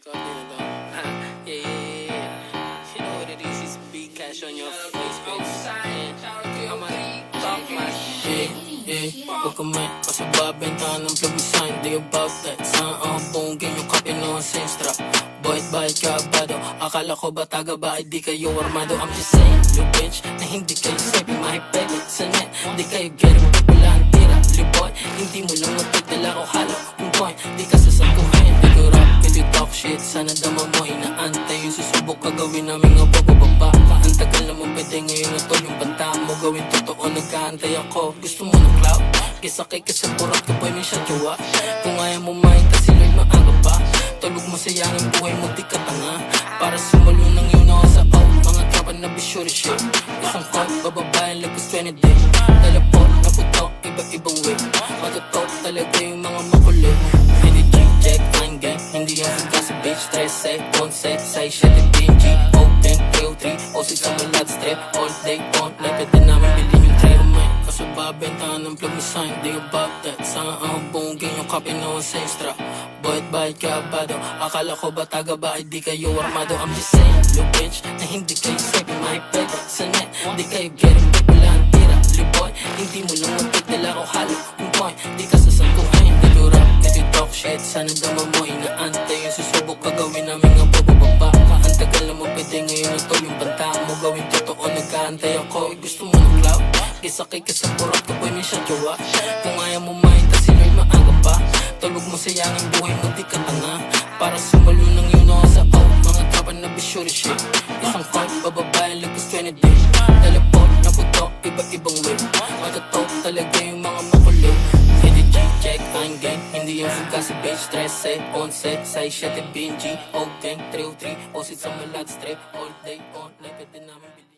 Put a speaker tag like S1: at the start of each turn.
S1: Record din na to. Yeah. You know what it is, it's big cash on your face, baby. I'ma talk my shit. Huwag ka may pasababentahan ng plug sign. Di about that. Saan ang bongin yung copy ng senstra. Boy't bahit ka abado. Akala ko ba taga ba ay di kayo armado. I'm just saying, you bitch, na hindi kayo sabi mahipegit sa net. Di kayo getting wala ang tira. Liboy, hindi mo lang matagdala ko halo. Yung point, di ka sasaguhin. Di ko rap, if you talk shit. Sana dama mo, inaantay yung susubok ka gawin namin nga bababa. Ang tagal naman pwede ngayon na to. Yung banta mo gawin totoo, nag-aantay ako. Gusto mo ng cloud? Kisakay ka sa burat ka boy, may siya jowa. Kung ayaw mo makita sila'y maaga pa. Tulog mo sayang ang buhay mo, di ka tanga. Para sumulo ng yun ako sa out. Mga tropa na bisyo shit. Isang call, bababayan lagos 20 day. Teleport na puto, iba-ibang way. Matutok talaga yung mga makulit. Hindi check, line gang. Hindi yan sa bitch, 13, 11, 6, 7, PNG, O10, 303, O6 sa malat strip. All day, all night, pwede namin bilhin yung tray man. Kasi babentahan ng plug sign, di about that. Saan ang bongin yung copy ng senstra. Boy't bahit ka abado. Akala ko ba taga ba ay di kayo armado. I'm just saying, you bitch, na hindi kayo sabi mahipegit sa net. Di kayo getting wala ang tira. Liboy, hindi mo lang matagdala ko halo. Yung point, di ka sasaguhin. Di ko rap, if you talk shit. Sana dama mo, inaantay yung susubok ka gawin namin nga bababa. Ang tagal naman pwede ngayon na to. Yung banta mo gawin totoo, nag-aantay ako. Gusto mo ng cloud? Kisakay ka sa burat ka boy, may siya jowa. Kung ayaw mo makita sila'y maaga pa. Tulog mo sayang ang buhay mo, di ka tanga. Para sumulo ng yun ako sa out. Mga tropa na bisyo shit. Isang call, bababayan lagos 20 day. Teleport na puto, iba-ibang way. Matutok talaga yung mga makulit. Hindi check, I'm gang. Hindi yung suga sa bitch, 13, 11, 6, 7, PNG, O10, 303, O6 sa malat strip. All day, all night, pwede namin bilhin.